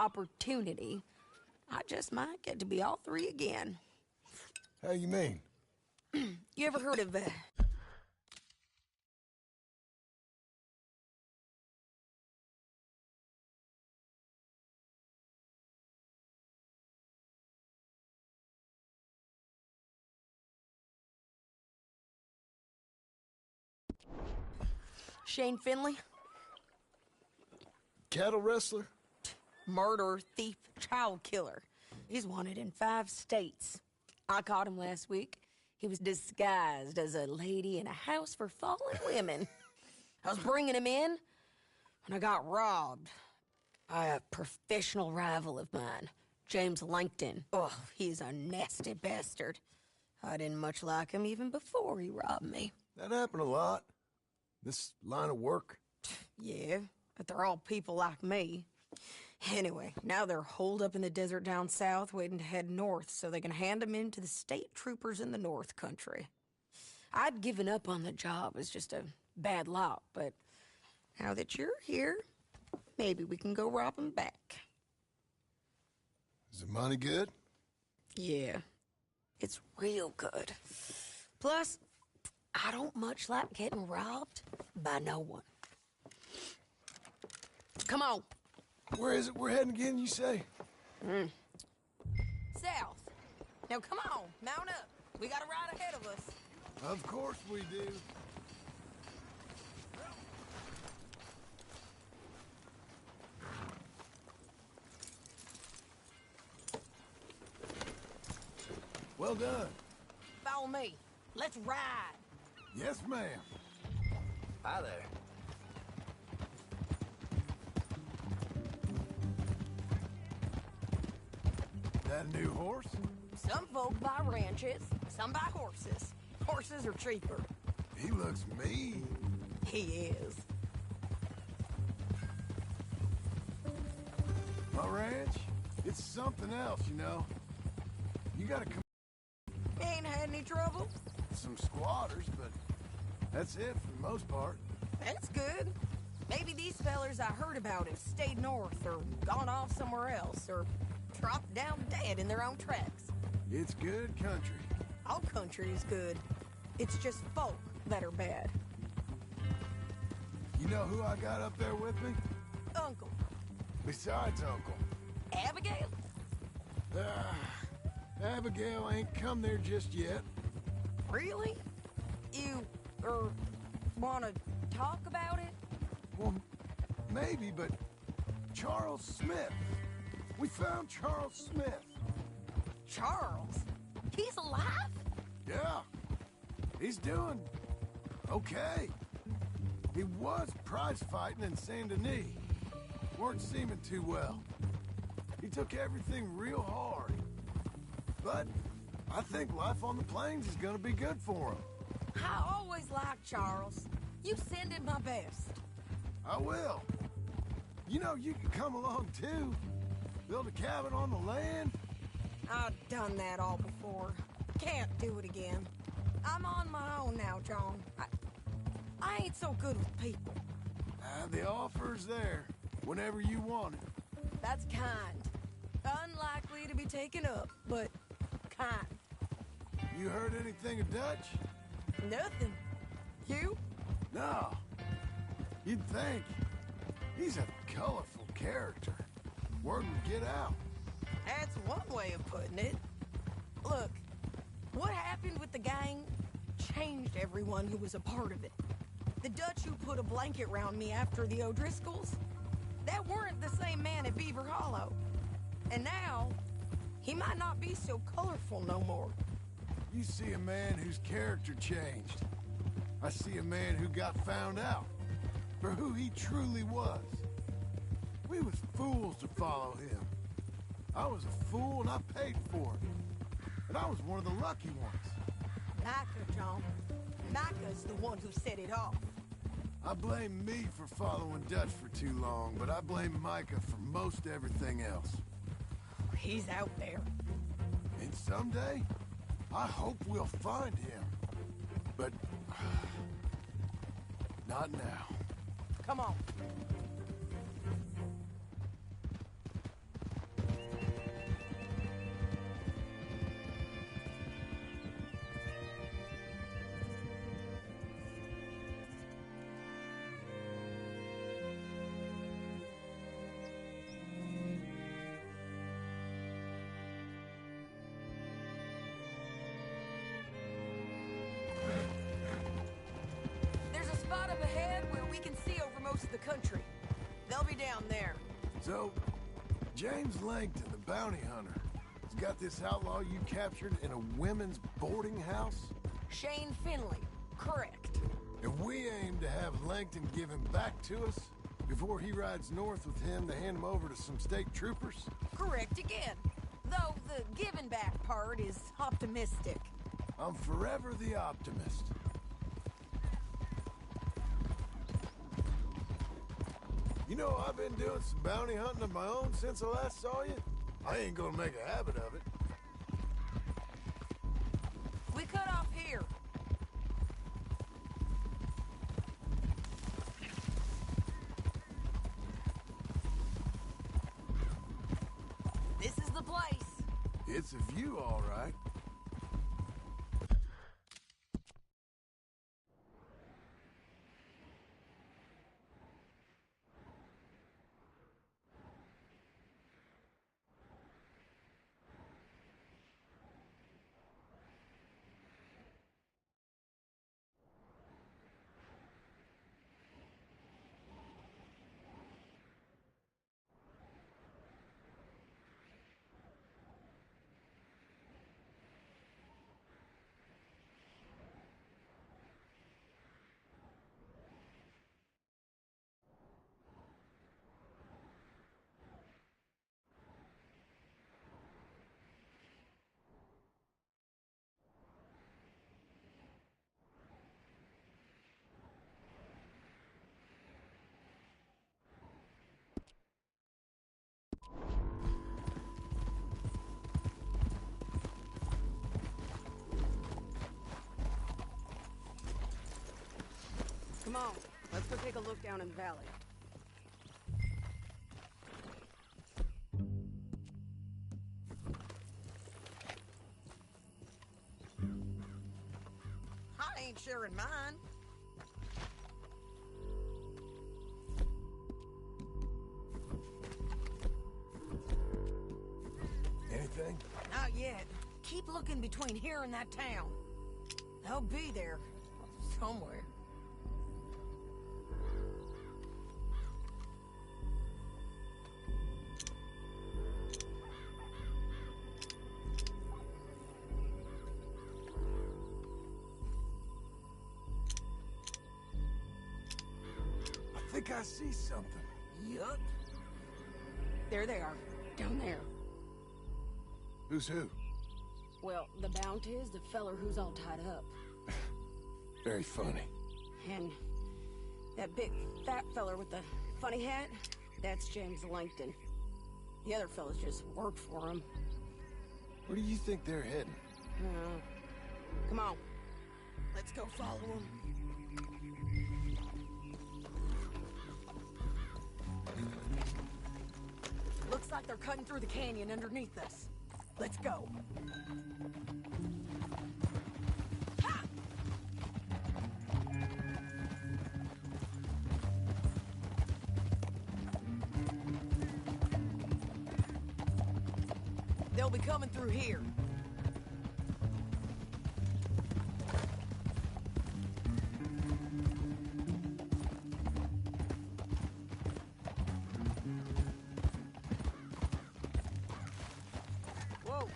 opportunity, I just might get to be all three again. How you mean? You ever heard of, Shane Finley? Cattle wrestler? Murderer, thief, child killer. He's wanted in 5 states. I caught him last week. He was disguised as a lady in a house for fallen women. I was bringing him in when I got robbed by a professional rival of mine, James Langton. Oh, he's a nasty bastard. I didn't much like him even before he robbed me. That happened a lot. This line of work. Yeah, but they're all people like me. Anyway, now they're holed up in the desert down south, waiting to head north so they can hand them in to the state troopers in the north country. I'd given up on the job as just a bad lot, but now that you're here, maybe we can go rob them back. Is the money good? Yeah, it's real good. Plus, I don't much like getting robbed by no one. Come on. Where is it we're heading again, you say? South. Now come on, mount up. We got a ride ahead of us. Of course we do. Well done. Follow me. Let's ride. Yes, ma'am. Hi there. That a new horse? Some folk buy ranches, some buy horses. Horses are cheaper. He looks mean. He is. My ranch, it's something else, you know. You gotta come Ain't had any trouble? some squatters, but that's it for the most part. That's good. Maybe these fellers I heard about have stayed north or gone off somewhere else or dropped down dead in their own tracks. It's good country. All country is good. It's just folk that are bad. You know who I got up there with me? Uncle. Besides Uncle. Abigail? Abigail ain't come there just yet. Really? You, wanna talk about it? Well, maybe, but Charles Smith. We found Charles Smith. Charles? He's alive? Yeah. He's doing okay. He was prize fighting in Saint Denis. Weren't seeming too well. He took everything real hard. But I think life on the plains is gonna be good for him. I always liked Charles. You send him my best. I will. You know, you can come along too. Build a cabin on the land. I've done that all before. Can't do it again. I'm on my own now, John. I ain't so good with people. The offer's there whenever you want it. That's kind. Unlikely to be taken up, but kind. You heard anything of Dutch? Nothing. You? No. You'd think. He's a colorful character. Word would get out. That's one way of putting it. Look, what happened with the gang changed everyone who was a part of it. The Dutch who put a blanket round me after the O'Driscolls, that weren't the same man at Beaver Hollow. And now, he might not be so colorful no more. You see a man whose character changed. I see a man who got found out for who he truly was. We was fools to follow him. I was a fool and I paid for it. And I was one of the lucky ones. Micah, John. Micah's the one who set it off. I blame me for following Dutch for too long, but I blame Micah for most everything else. He's out there. And someday, I hope we'll find him. But not now. Come on. we can see over most of the country. They'll be down there. So, James Langton, the bounty hunter, has got this outlaw you captured in a women's boarding house? Shane Finley. Correct. And we aim to have Langton give him back to us before he rides north with him to hand him over to some state troopers? Correct again. Though the giving back part is optimistic. I'm forever the optimist. You know, I've been doing some bounty hunting of my own since I last saw you. I ain't gonna make a habit of it. We cut off here. This is the place. It's a view, all right. Come on, let's go take a look down in the valley. I ain't sharing mine. Anything? Not yet. Keep looking between here and that town. They'll be there. Somewhere. I think I see something. Yup. There they are. Down there. Who's who? Well, the bounty is the feller who's all tied up. Very funny. And that big fat feller with the funny hat, that's James Langton. The other fellas just work for him. Where do you think they're heading? Come on. Let's go follow him. Looks like they're cutting through the canyon underneath us. Let's go. Ha! They'll be coming through here. Whoa.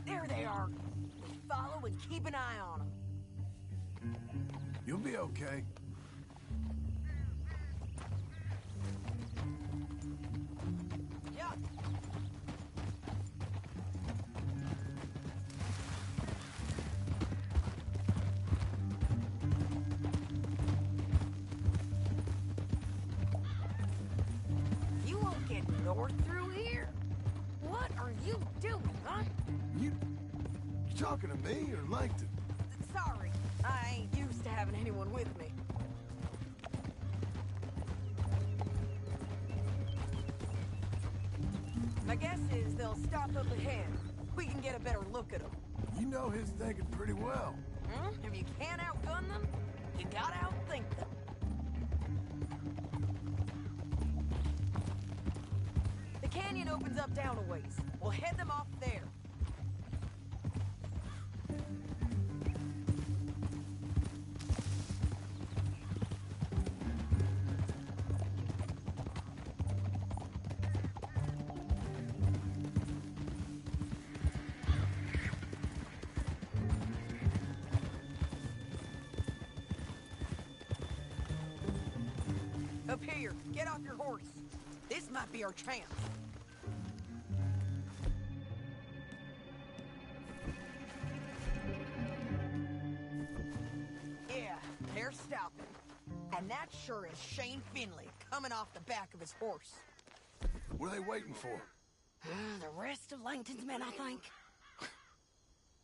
There they are. Follow and keep an eye on them. You'll be okay. Yeah. You won't get north through here. What are you doing, huh? You talking to me or Langton? Sorry, I ain't used to having anyone with me. My guess is they'll stop up ahead. We can get a better look at them. You know his thinking pretty well. If you can't outgun them, you gotta outthink them. The canyon opens up down a ways. We'll head them off there. be our chance. Yeah, they're stopping. And that sure is Shane Finley coming off the back of his horse. What are they waiting for? The rest of Langton's men, I think.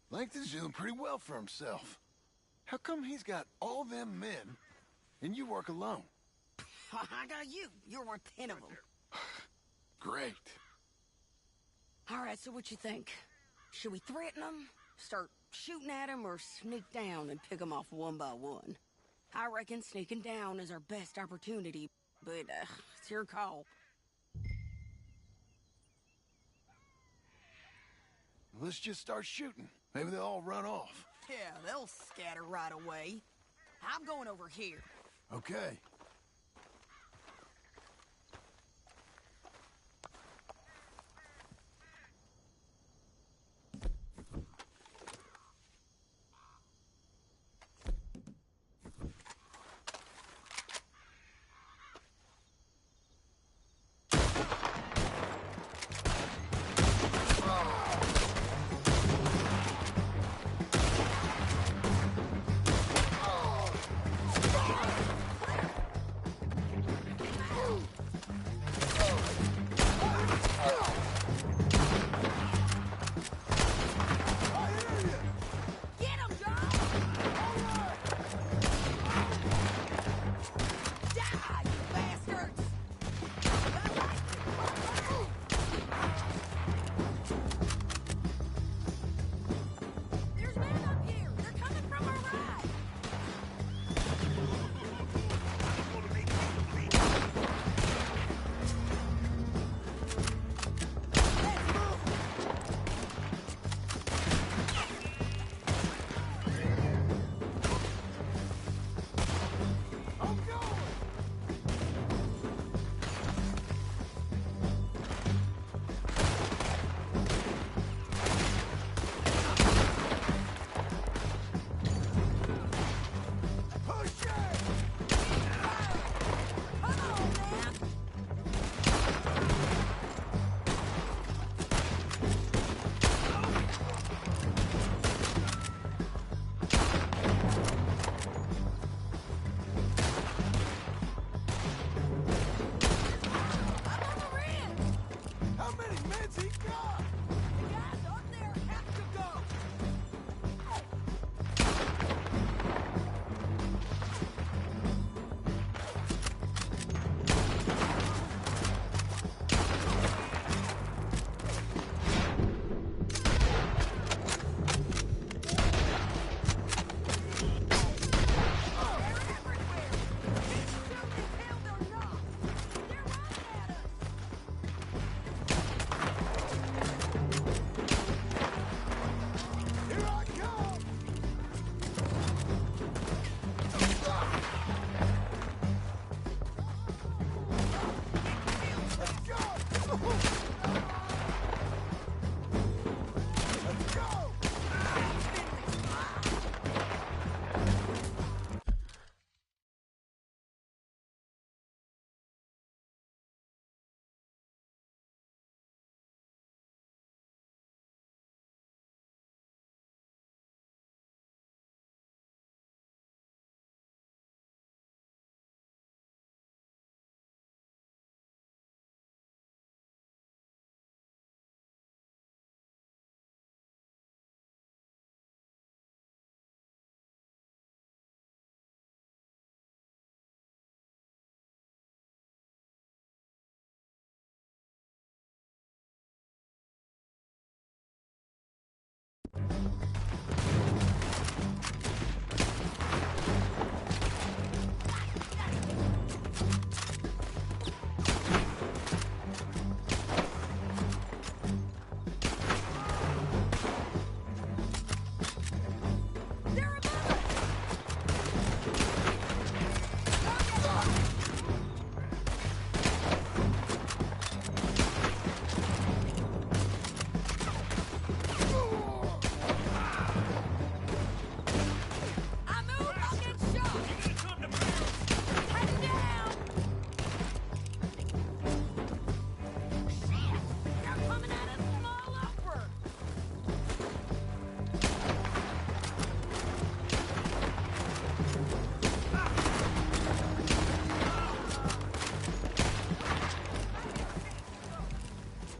Langton's doing pretty well for himself. How come he's got all them men, and you work alone? I got you. You're worth 10 of them. Great. All right, so what you think? Should we threaten them, start shooting at them, or sneak down and pick them off one by one? I reckon sneaking down is our best opportunity, but it's your call. Let's just start shooting. Maybe they'll all run off. Yeah, they'll scatter right away. I'm going over here. Okay.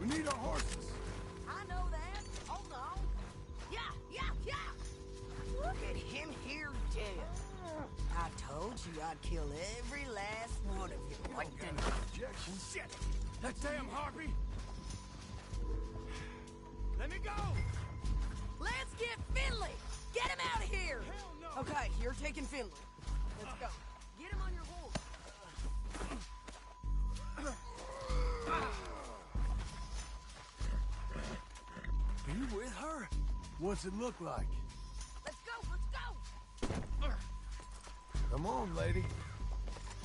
We need our horses. I know that. Hold on. Yeah, yeah, yeah! Look at him here dead. I told you I'd kill every last one of you, Plankton. Objection. Shit! That damn harpy! Let me go! Let's get Finley! Get him out of here! Hell no! Okay, you're taking Finley. Let's go. Get him on your horse. Are you with her? What's it look like? Let's go! Come on, lady.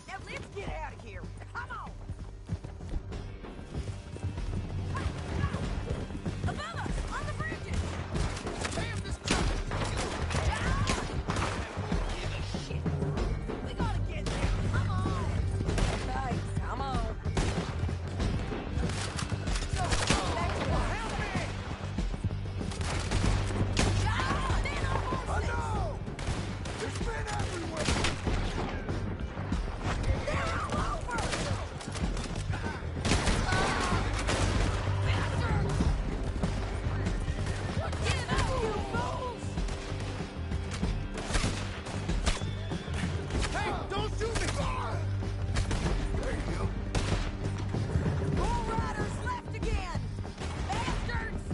Now let's get out of here. Come on! Above us! On the bridges! Damn, this Give a shit. We gotta get there. Come on! Okay, come on. So, back to the help me! Then our horses! No! There's men everywhere! They're all over! Bastards! Get out, you fools! Hey, don't shoot me! There you go. Bull riders left again! Bastards!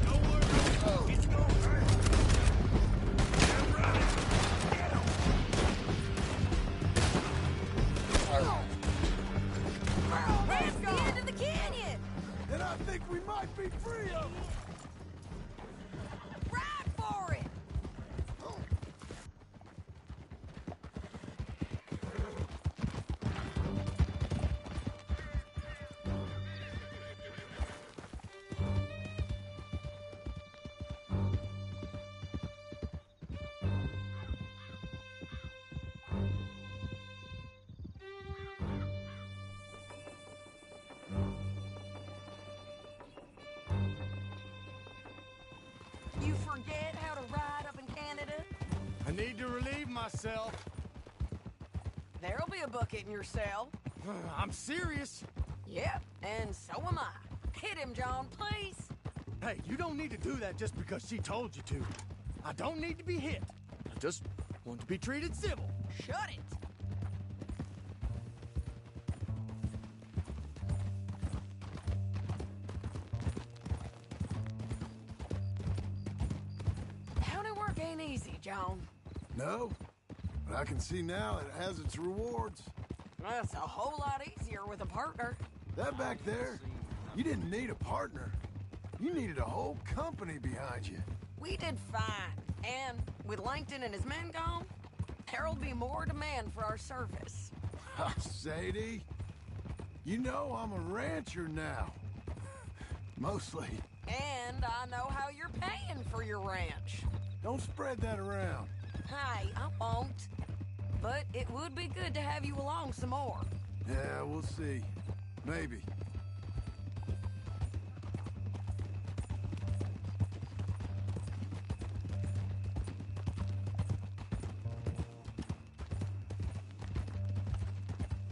Don't worry, it's going. They're running. Get 'em. That's the end of the canyon! And I think we might be free of them. Ride for it! You forget how to ride up in Canada? I need to relieve myself. There'll be a bucket in your cell. I'm serious. Yep, and so am I. Hit him, John, please. Hey, you don't need to do that just because she told you to. I don't need to be hit. I just want to be treated civil. Shut it. County work ain't easy, John. No, but I can see now it has its rewards. That's a whole lot easier with a partner. That back there, you didn't need a partner. You needed a whole company behind you. We did fine. And with Langton and his men gone, there'll be more demand for our service. Sadie, you know I'm a rancher now. Mostly. And I know how you're paying for your ranch. Don't spread that around. Hey, I won't. But it would be good to have you along some more. Yeah, we'll see. Maybe.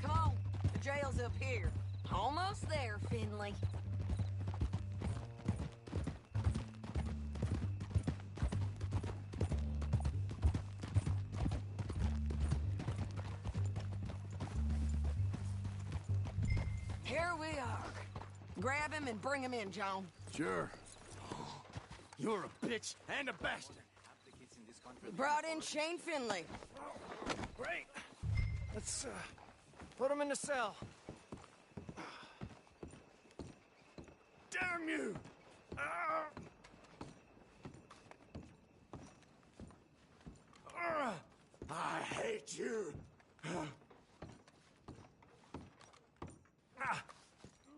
Come on, the jail's up here. Almost there, Finley. Here we are. Grab him and bring him in, John. Sure. You're a bitch and a bastard. We brought in Shane Finley. Great. Let's put him in the cell. Damn you! I hate you.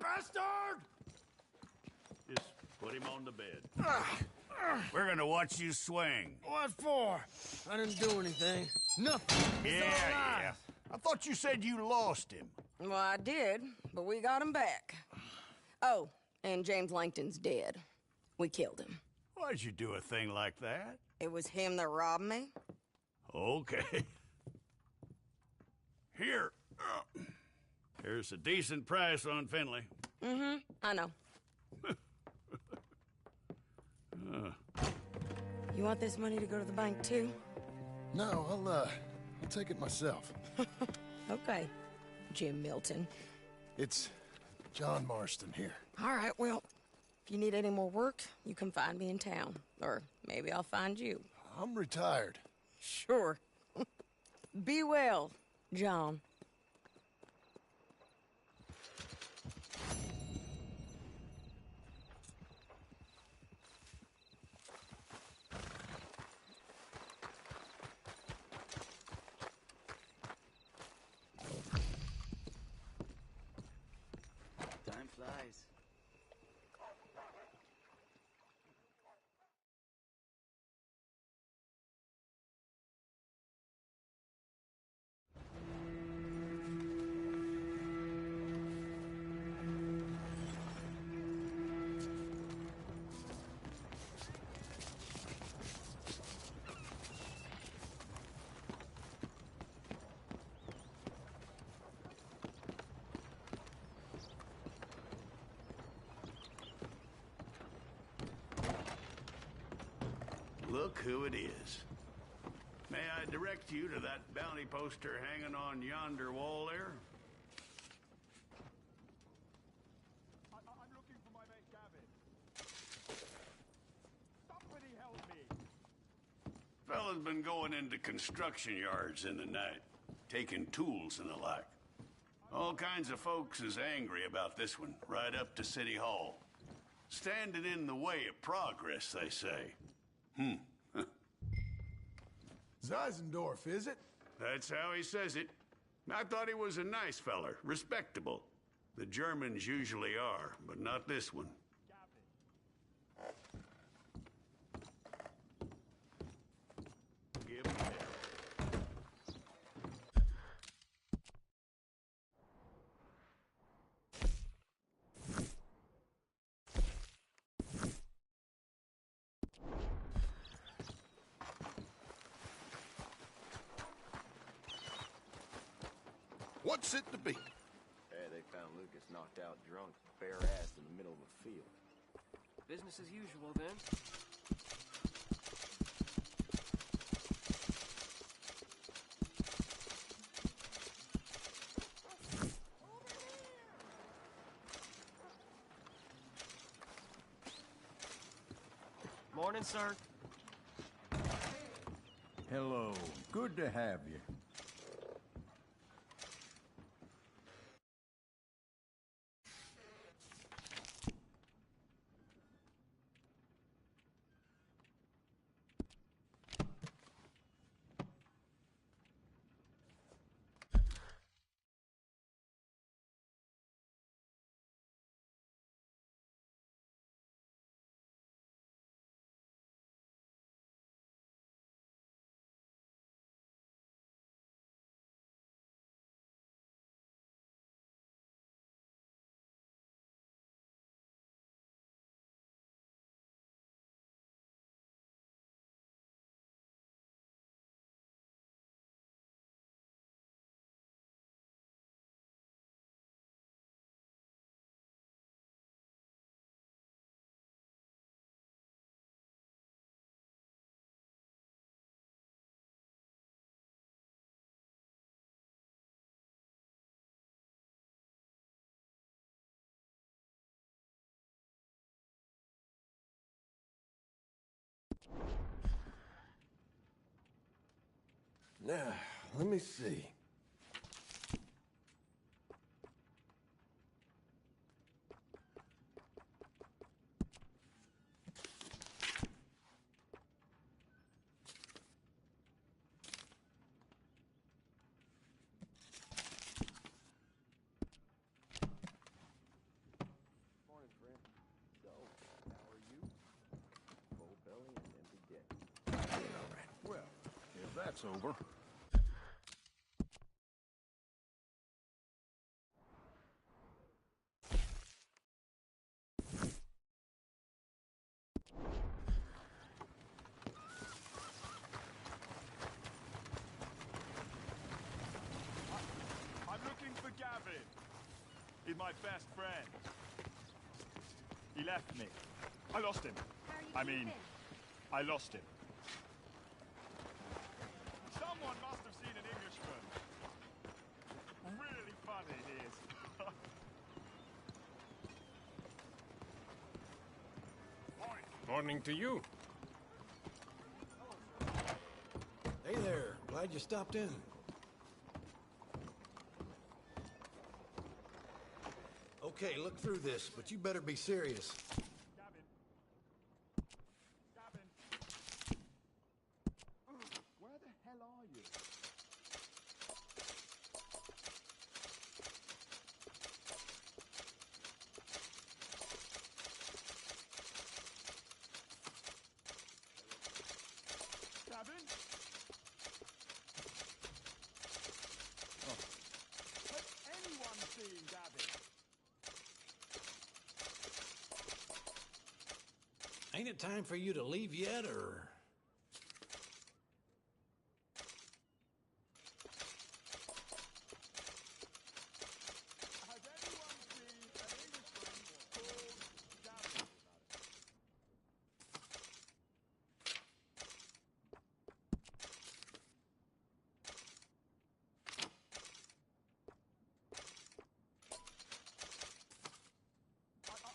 Bastard! Just put him on the bed. We're gonna watch you swing. What for? I didn't do anything. Nothing. It's all lies. I thought you said you lost him. Well, I did, but we got him back. Oh, and James Langton's dead. We killed him. Why'd you do a thing like that? It was him that robbed me. Okay. Here. Here's a decent price on Finley. Mm-hmm, I know. You want this money to go to the bank, too? No, I'll take it myself. Okay, Jim Milton. It's John Marston here. All right, well, if you need any more work, you can find me in town. Or maybe I'll find you. I'm retired. Sure. Be well, John. Time flies. Look who it is. May I direct you to that bounty poster hanging on yonder wall there? I'm looking for my mate Gavin. Somebody help me. Fella's been going into construction yards in the night, taking tools and the like. All kinds of folks is angry about this one, right up to City Hall. Standing in the way of progress, they say. Zeisendorf, is it? That's how he says it. I thought he was a nice feller, respectable. The Germans usually are, but not this one. Give him hell. What's it to be? Hey, they found Lucas knocked out drunk, bare-assed in the middle of a field. Business as usual, then. Morning, sir. Hello. Good to have you. Now, let me see. Morning, friend. So, how are you? Full belly and empty dick. Well, if that's over. I'm looking for Gavin. He's my best friend. left me. I lost him. I lost him. Someone must have seen an Englishman. Really funny he is. Morning to you. Hey there. Glad you stopped in. Okay, look through this, but you better be serious. Gavin. Gavin. Where the hell are you? Gavin? Oh. Has anyone seen Gavin? Ain't it time for you to leave yet, or...? Has anyone seen an Englishman called Gavin?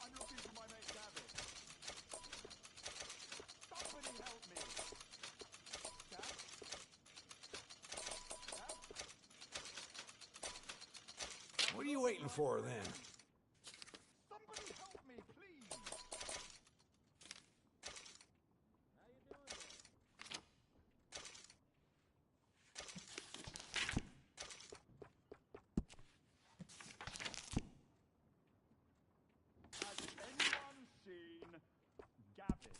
I'm looking for my mate Gavin. Somebody help me. Gav? Gav? What are you waiting for, then? Somebody help me, please. How you doing there? Has anyone seen Gavin?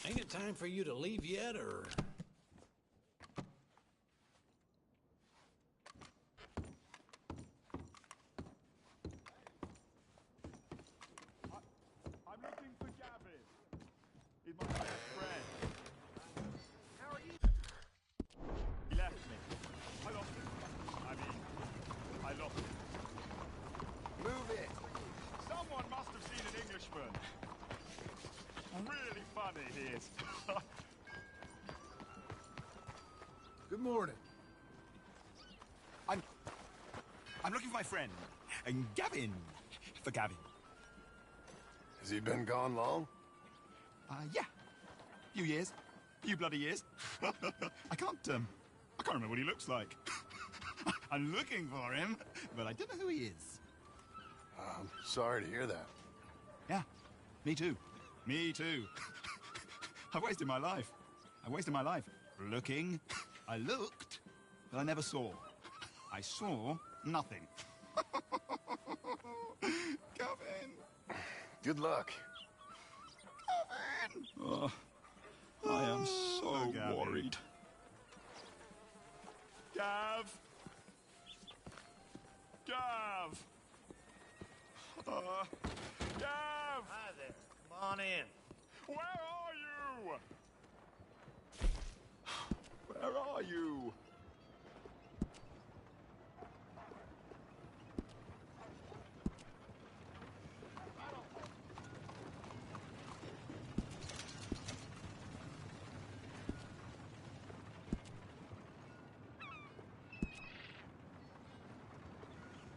Ain't it time for you to leave yet, or...? I'm looking for Gavin. He's my best friend. How are you? He left me. I lost him. I lost him. Move it. Someone must have seen an Englishman. Really funny he is. Good morning. I'm looking for my friend, Gavin. For Gavin. Has he been gone long? Yeah. Few years. Few bloody years. I can't remember what he looks like. I'm looking for him, but I don't know who he is. I'm sorry to hear that. Yeah. Me too. Me too. I've wasted my life. Looking. I looked, but I never saw. I saw nothing. Gavin! Good luck. Gavin! Oh, I am so worried. Gav! Gav! Gav! Hi there. Come on in. Where are you? Where are you?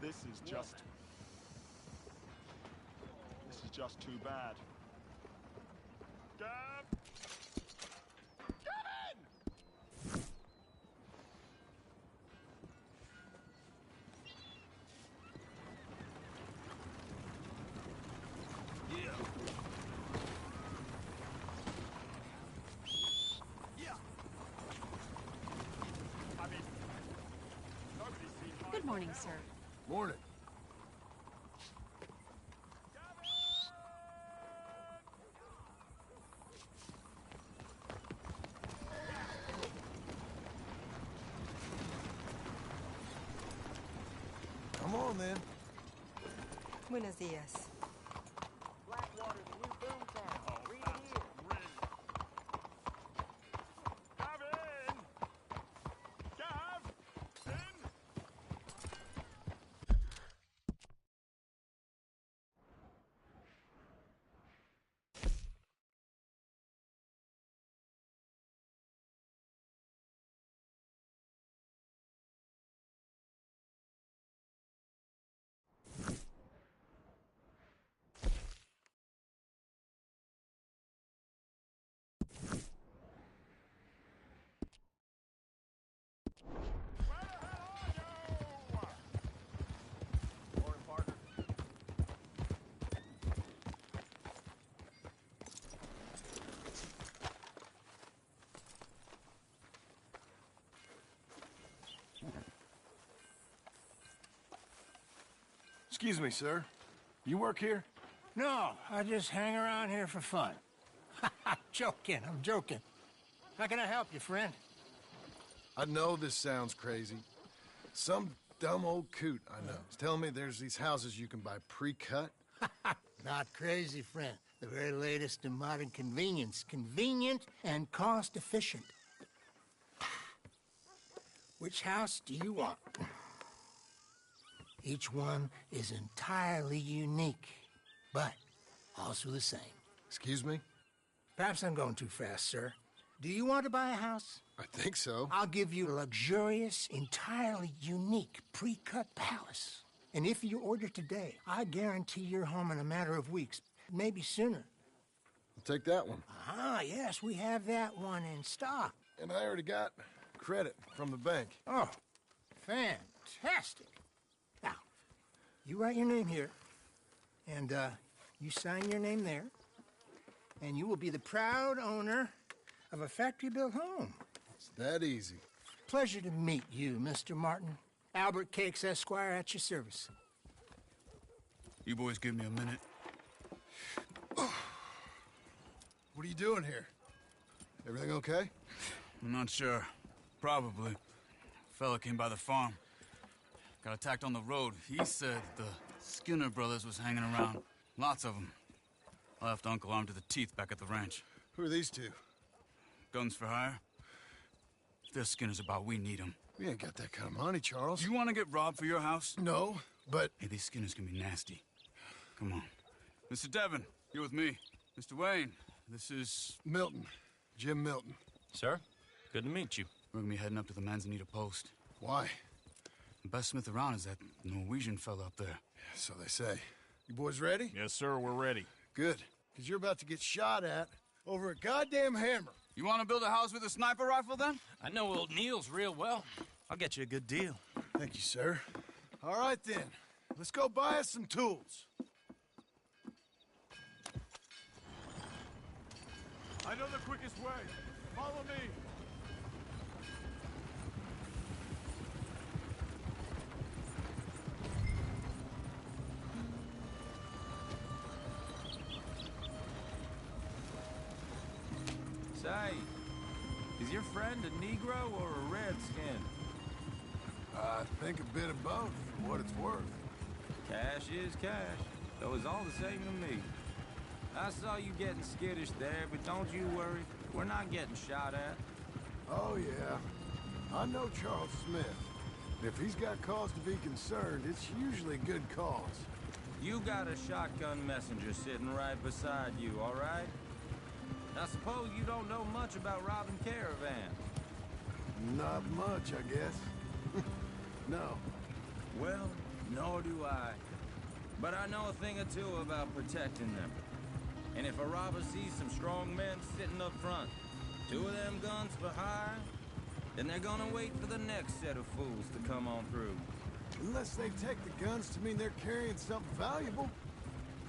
This is just too bad. Gav! Gavin! I mean, nobody's seen my Good morning, sir. Morning. Come on, then. Buenos dias. Blackwater's a new boom town. Read it here. Gavin! Excuse me, sir. You work here? No, I just hang around here for fun. I'm joking. How can I help you, friend? I know this sounds crazy. Some dumb old coot I know is telling me there's these houses you can buy pre-cut. Not crazy, friend. The very latest in modern convenience. Convenient and cost-efficient. Which house do you want? Each one is entirely unique, but also the same. Excuse me? Perhaps I'm going too fast, sir. Do you want to buy a house? I think so. I'll give you a luxurious, entirely unique pre-cut palace. And if you order today, I guarantee you're home in a matter of weeks, maybe sooner. I'll take that one. Ah, yes, we have that one in stock. And I already got credit from the bank. Oh, fantastic. Now, you write your name here, and you sign your name there, and you will be the proud owner of a factory-built home. It's that easy. Pleasure to meet you, Mr. Martin. Albert Cakes, Esquire, at your service. You boys give me a minute. What are you doing here? Everything okay? I'm not sure. Probably. Fella came by the farm. Got attacked on the road. He said the Skinner brothers was hanging around. Lots of them. I left Uncle armed to the teeth back at the ranch. Who are these two? Guns for hire? If they're Skinner's about, we need them. We ain't got that kind of money, Charles. You want to get robbed for your house? No, but... Hey, these Skinners can be nasty. Come on. Mr. Devon, you're with me. Mr. Wayne, this is... Milton. Jim Milton. Sir, good to meet you. We're gonna be heading up to the Manzanita post. Why? The best smith around is that Norwegian fella up there. So they say. You boys ready? Yes, sir, we're ready. Good. Because you're about to get shot at over a goddamn hammer. You want to build a house with a sniper rifle, then? I know old Neil's real well. I'll get you a good deal. Thank you, sir. All right, then. Let's go buy us some tools. I know the quickest way. Follow me. Say, is your friend a Negro or a Redskin? I think a bit of both, for what it's worth. Cash is cash, though it's all the same to me. I saw you getting skittish there, but don't you worry. We're not getting shot at. Oh, yeah. I know Charles Smith. If he's got cause to be concerned, it's usually a good cause. You got a shotgun messenger sitting right beside you, all right? I suppose you don't know much about robbing caravans. Not much, I guess. No. Well, nor do I. But I know a thing or two about protecting them. And if a robber sees some strong men sitting up front, 2 of them guns for hire, then they're gonna wait for the next set of fools to come on through. Unless they take the guns to mean they're carrying something valuable.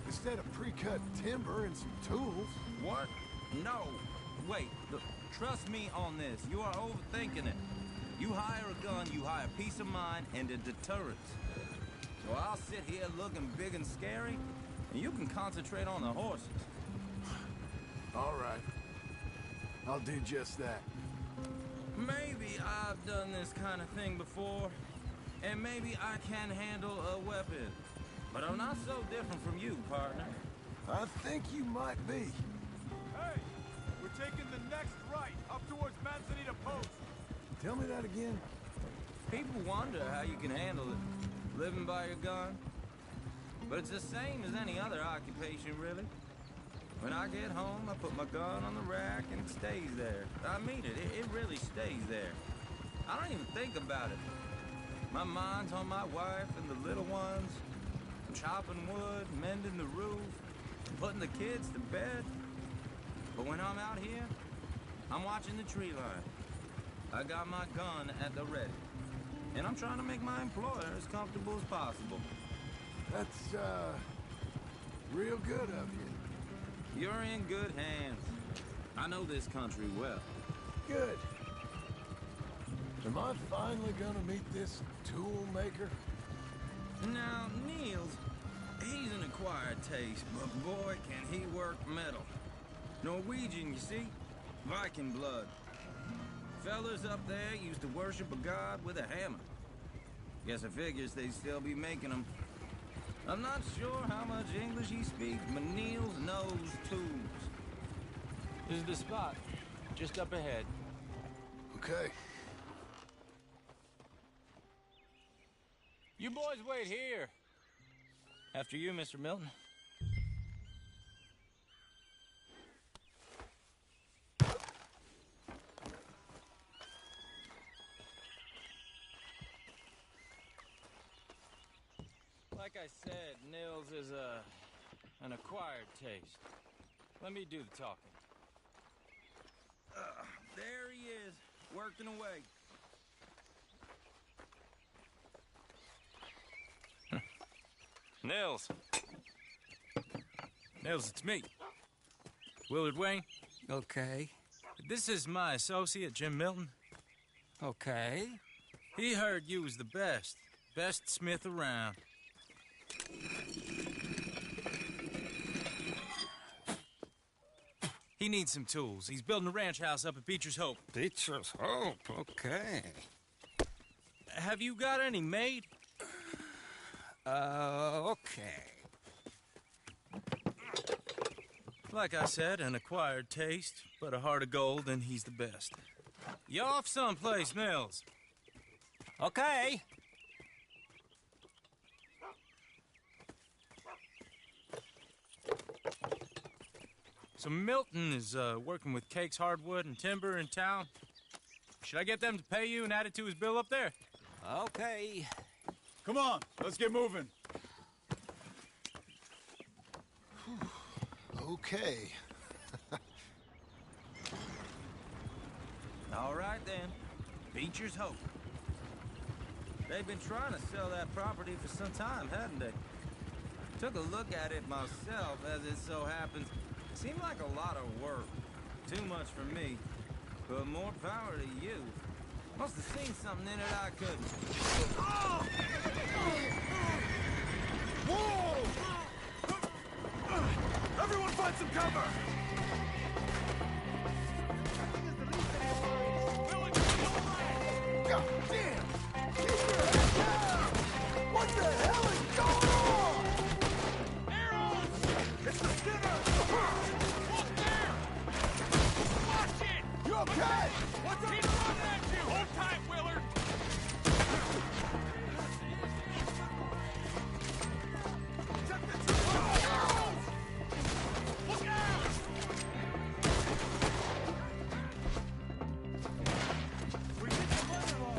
Instead of pre-cut timber and some tools. What? No. Wait, look, trust me on this. You are overthinking it. You hire a gun, you hire peace of mind and a deterrence. So I'll sit here looking big and scary, and you can concentrate on the horses. All right. I'll do just that. Maybe I've done this kind of thing before, and maybe I can handle a weapon. But I'm not so different from you, partner. I think you might be. Hey, we're taking the next right up towards Manzanita Post. Tell me that again. People wonder how you can handle it, living by your gun. But it's the same as any other occupation, really. When I get home, I put my gun on the rack and it stays there. I mean it, it really stays there. I don't even think about it. My mind's on my wife and the little ones. I'm chopping wood, mending the roof, putting the kids to bed. But when I'm out here, I'm watching the tree line. I got my gun at the ready. And I'm trying to make my employer as comfortable as possible. That's, real good of you. You're in good hands. I know this country well. Good. Am I finally gonna meet this tool maker? Now, Niels, he's an acquired taste, but boy, can he work metal. Norwegian, you see? Viking blood. Fellas up there used to worship a god with a hammer. Guess I figures they'd still be making them. I'm not sure how much English he speaks, but Niels knows tools. This is the spot, just up ahead. Okay. You boys wait here. After you, Mr. Milton. Like I said, Nils is an acquired taste. Let me do the talking. There he is, working away. Nils. Nils, it's me. Willard Wayne. Okay. This is my associate, Jim Milton. Okay. He heard you was the best. Best smith around. He needs some tools. He's building a ranch house up at Beecher's Hope. Beecher's Hope, okay. Have you got any made? Okay. Like I said, an acquired taste, but a heart of gold, and he's the best. You off someplace, Nils? Okay. So Milton is working with Cake's Hardwood and Timber in town. Should I get them to pay you and add it to his bill up there? Okay. Come on, let's get moving. Okay. All right, then. Beecher's Hope. They've been trying to sell that property for some time, hadn't they? Took a look at it myself, as it so happens. Seemed like a lot of work. Too much for me. But more power to you. Must have seen something in it I couldn't. Whoa! Everyone find some cover! God damn! Keep your head down! What the hell is going on? Arrows! It's the Skinner! Look there! Watch it! You okay? What's up? He's running at you! Hold tight, Willard! Check the troops! Look out! We get the money on.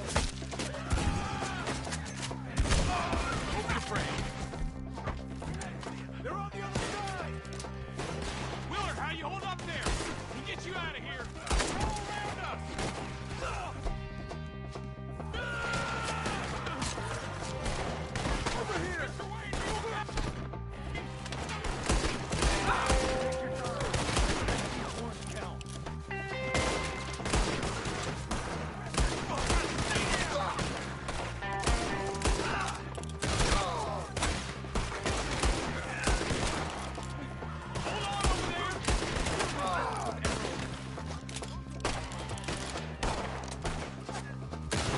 Don't be afraid. They're on the other side! Willard, how you hold up there? We'll get you out of here. Go around us! Over here! Mr. Wayne, move up!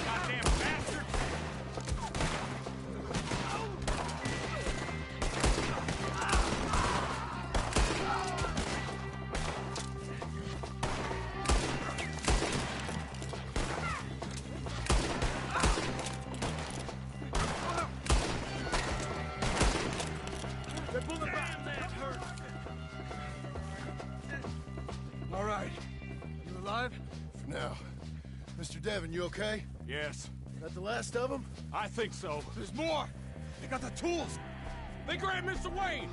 Goddamn bastard! They're pulling back. That hurt. All right. You alive? For now. Mr. Devon, you okay? Yes, That the last of them? I think so. There's more! They got the tools! They grabbed Mr. Wayne!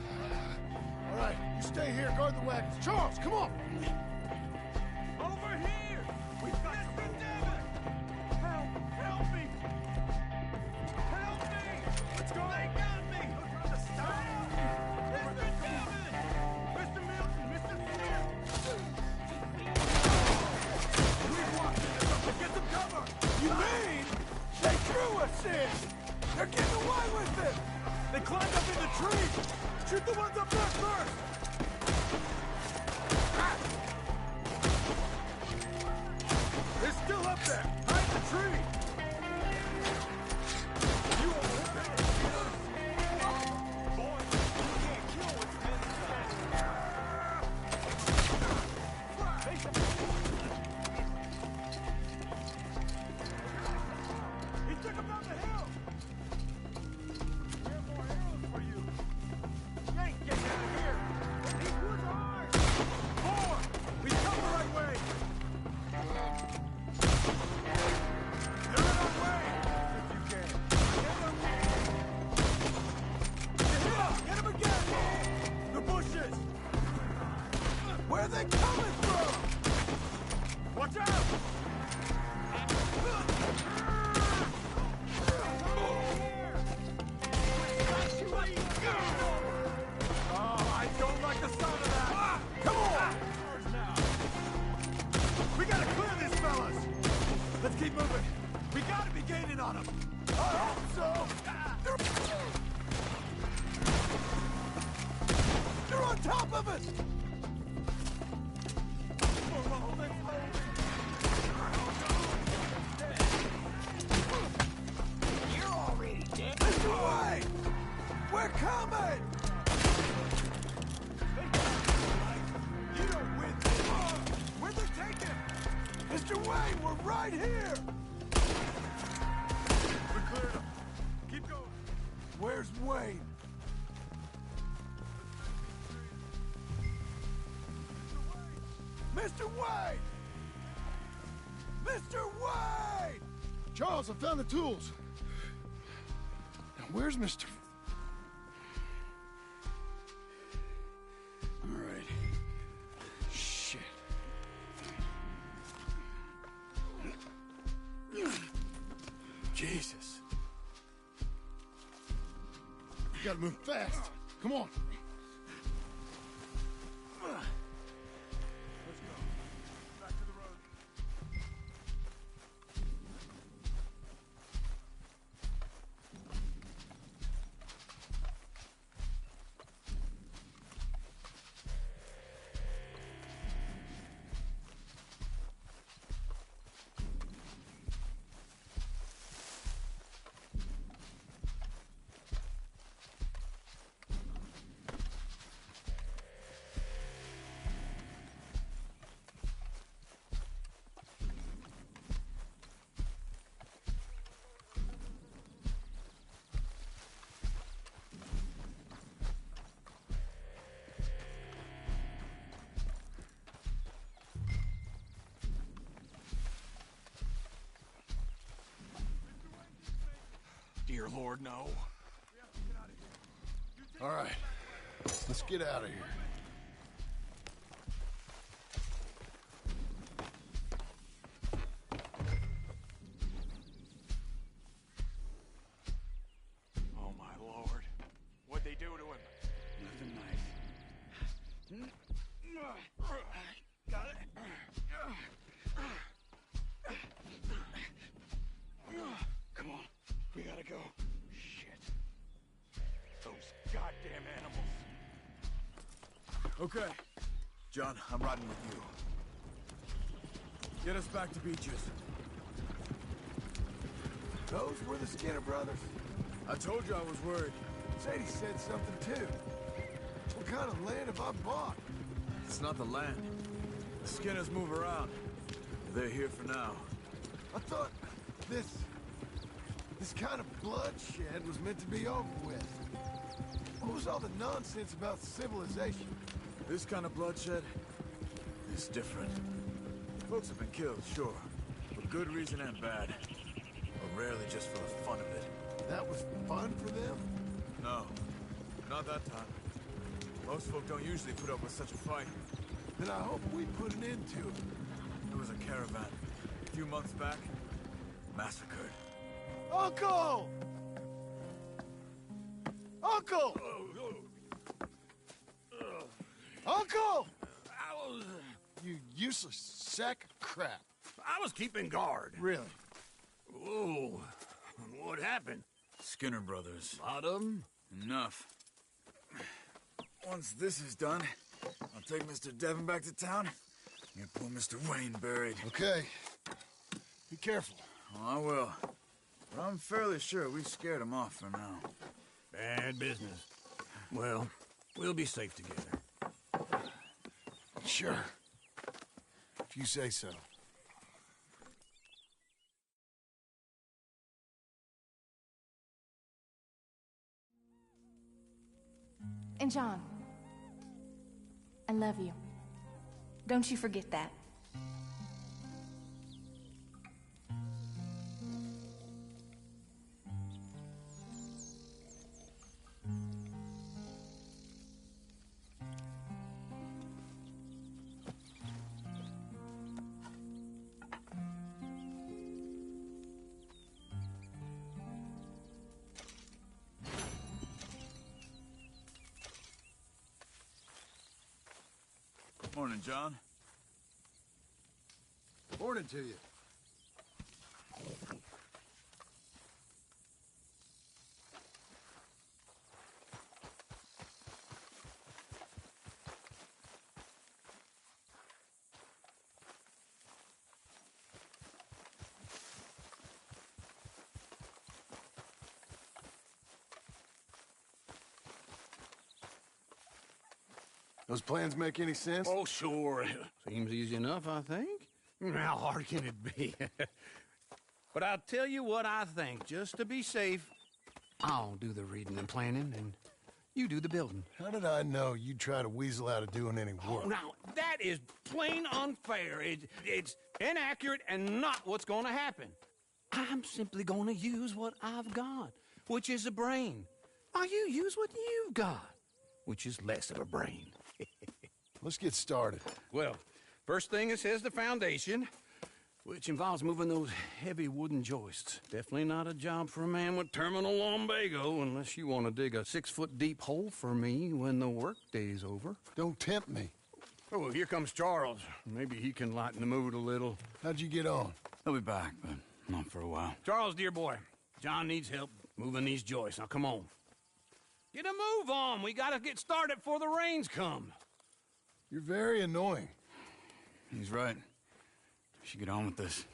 All right, you stay here, guard the wagons. Charles, come on! Over here! We've got Mr. Devon! Help me! Help me! Let's go! They got me! Stop! Mr. Devon! Mr. Milton! Mr. Smith! We've walked into something! Get some cover! You mean they threw us in? They're getting away with it! They climbed up in the trees! Shoot the ones up there first! They're still up there! Hide the tree! You won't hit them! Boy, you can't kill what's inside! He took him down the hill! We have more arrows for you! You ain't getting out of here! These woods are ours! More! We come the right way! They're in our way! If you can. Get them! Get him again! The bushes! Where are they coming from? Watch out! Oh, I don't like the sound of that! Come on! We gotta clear these fellas! Let's keep moving! We gotta be gaining on them! I hope so! They're on top of us! You're already dead. Mr. Wayne! We're coming! You don't win this! Where'd they take him? Mr. Wayne, we're right here! We cleared him. Keep going. Where's Wayne? Mr. Wayne! Mr. Wayne! Charles, I found the tools. Now, where's Mr. All right. Shit. Jesus. You gotta move fast. Come on. Dear Lord, no. All right, let's get out of here. Oh, my Lord. What'd they do to him? Nothing nice. Got it. Come on, we gotta go. Shit. Those goddamn animals. Okay. John, I'm riding with you. Get us back to Beaches. Those were the Skinner brothers. I told you I was worried. Sadie said something too. What kind of land have I bought? It's not the land. The Skinners move around. They're here for now. I thought this kind of bloodshed was meant to be over with. What was all the nonsense about civilization? This kind of bloodshed is different. Folks have been killed, sure, for good reason and bad. But rarely just for the fun of it. That was fun for them? No, not that time. Most folk don't usually put up with such a fight. Then I hope we put an end to it. There was a caravan a few months back, massacred. Uncle! Uncle! Uncle! You useless sack of crap. I was keeping guard. Really? Oh, what happened? Skinner Brothers. Lot of them? Enough. Once this is done, I'll take Mr. Devon back to town and get poor Mr. Wayne buried. Okay. Be careful. Oh, I will. But I'm fairly sure we scared him off for now. Bad business. Well, we'll be safe together. Sure. If you say so. And John, I love you. Don't you forget that. Morning, John. Morning to you. Those plans make any sense? Oh, sure. Seems easy enough, I think. How hard can it be? But I'll tell you what I think. Just to be safe, I'll do the reading and planning, and you do the building. How did I know you'd try to weasel out of doing any work? Oh, now, that is plain unfair. It's inaccurate and not what's going to happen. I'm simply going to use what I've got, which is a brain. Now, you use what you've got, which is less of a brain. Let's get started. Well, first thing it says the foundation, which involves moving those heavy wooden joists. Definitely not a job for a man with terminal lumbago, unless you want to dig a 6-foot deep hole for me when the workday's over. Don't tempt me. Oh, here comes Charles. Maybe he can lighten the mood a little. How'd you get on? He'll be back, but not for a while. Charles, dear boy, John needs help moving these joists. Now, come on. Get a move on. We gotta get started before the rains come. You're very annoying. He's right. We should get on with this.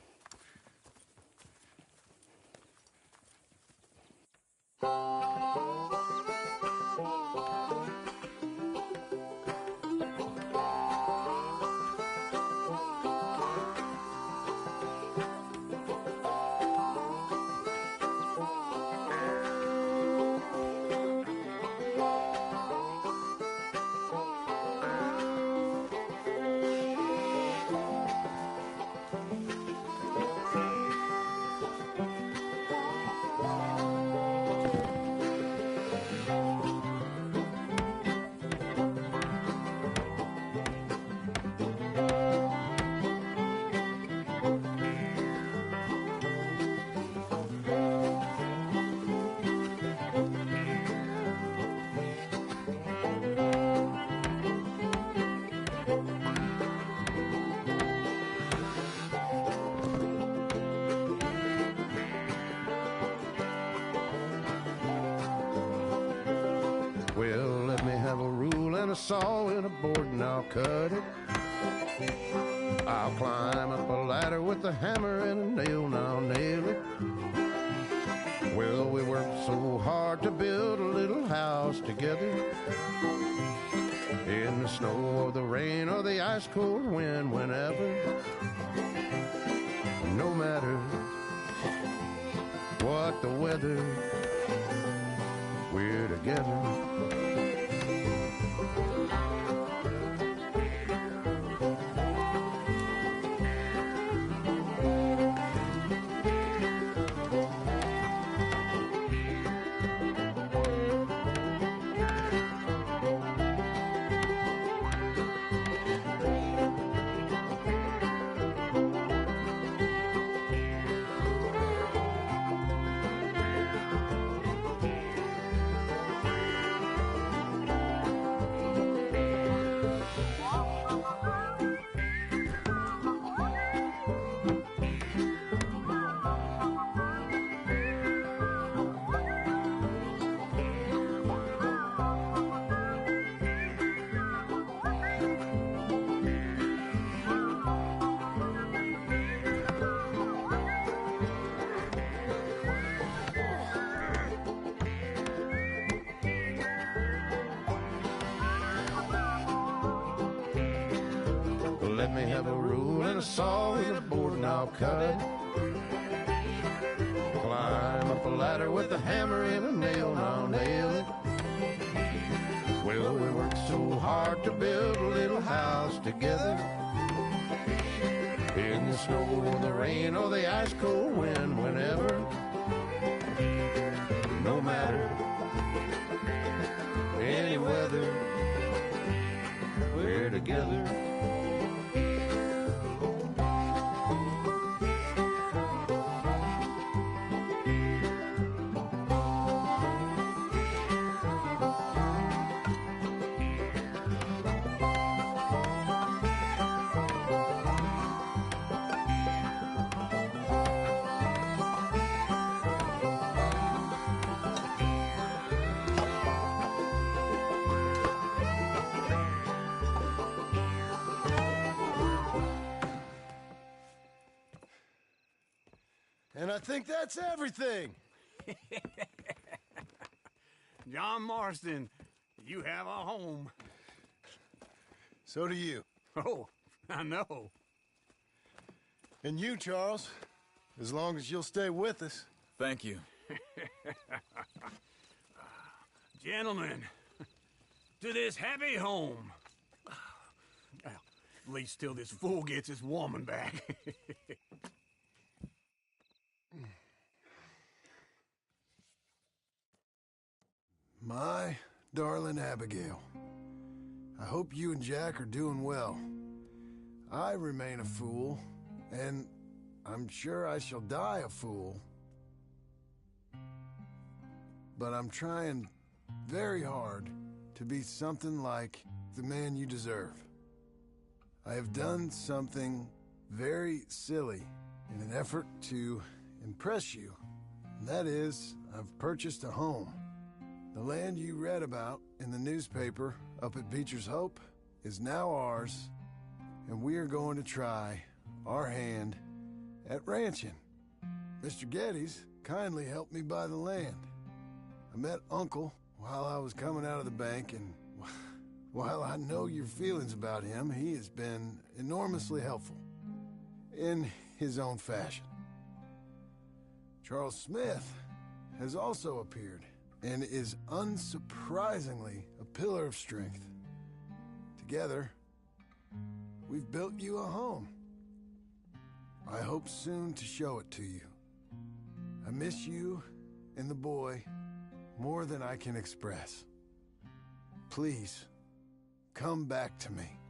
Well, let me have a rule and a saw and a board and I'll cut it. I'll climb up a ladder with a hammer and a nail and I'll nail it. Well, we worked so hard to build a little house together. In the snow or the rain or the ice cold wind, whenever. No matter what the weather, we're together. me have a rule and a saw and a board and I'll cut it. Climb up a ladder with a hammer and a nail and I'll nail it. Well, we worked so hard to build a little house together. In the snow or the rain or the ice cold wind, whenever. No matter any weather, we're together. And I think that's everything. John Marston, you have a home. So do you. Oh, I know. And you, Charles, as long as you'll stay with us. Thank you. Gentlemen, to this happy home. Well, at least till this fool gets his woman back. My darling Abigail, I hope you and Jack are doing well. I remain a fool, and I'm sure I shall die a fool. But I'm trying very hard to be something like the man you deserve. I have done something very silly in an effort to impress you. And that is, I've purchased a home. The land you read about in the newspaper up at Beecher's Hope is now ours, and we are going to try our hand at ranching. Mr. Geddes kindly helped me buy the land. I met Uncle while I was coming out of the bank, and while I know your feelings about him, he has been enormously helpful in his own fashion. Charles Smith has also appeared and is unsurprisingly a pillar of strength. Together, we've built you a home. I hope soon to show it to you. I miss you and the boy more than I can express. Please, come back to me.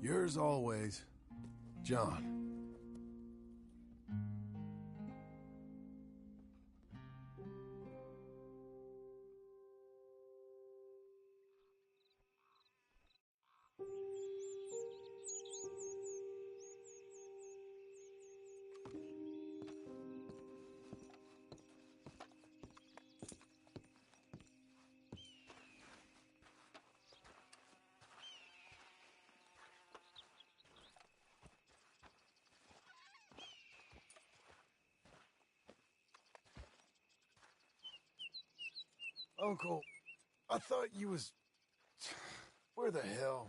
Yours always, John. Uncle, I thought you was... Where the hell?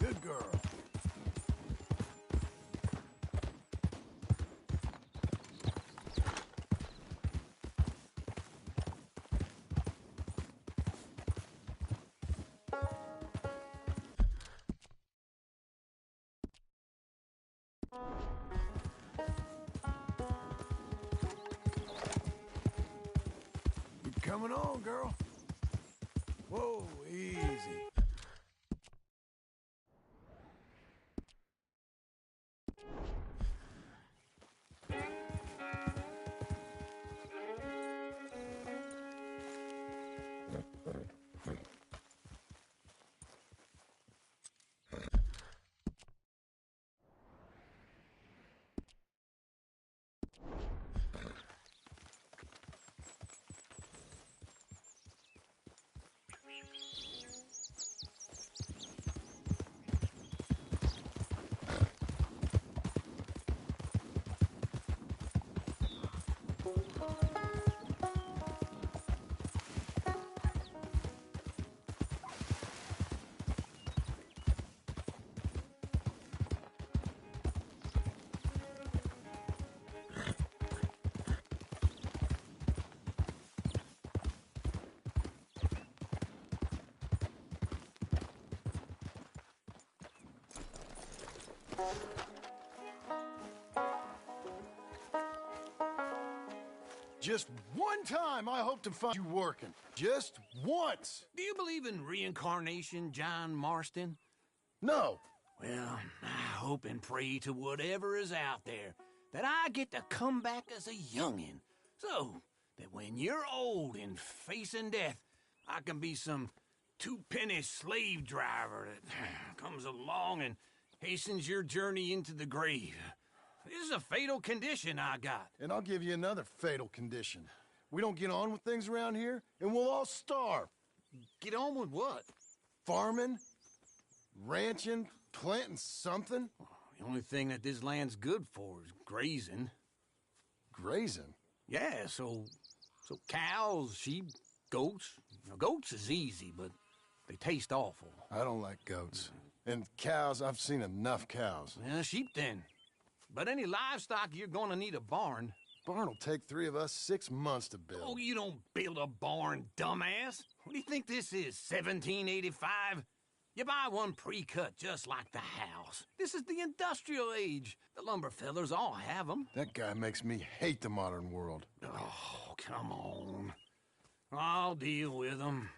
Good girl. Coming on, girl. Whoa, easy. Just one time I hope to find you working. Just once. Do you believe in reincarnation, John Marston? No. Well, I hope and pray to whatever is out there that I get to come back as a youngin', so that when you're old and facing death, I can be some two-penny slave driver that comes along and hastens your journey into the grave. This is a fatal condition I got. And I'll give you another fatal condition. We don't get on with things around here, and we'll all starve. Get on with what? Farming, ranching, planting something. The only thing that this land's good for is grazing. Grazing? Yeah, so cows, sheep, goats. Now, goats is easy, but they taste awful. I don't like goats. And cows, I've seen enough cows. Yeah, sheep then. But any livestock, you're gonna need a barn. Barn will take 3 of us 6 months to build. Oh, you don't build a barn, dumbass. What do you think this is, 1785? You buy one pre-cut just like the house. This is the industrial age. The lumber fellers all have them. That guy makes me hate the modern world. Oh, come on. I'll deal with them.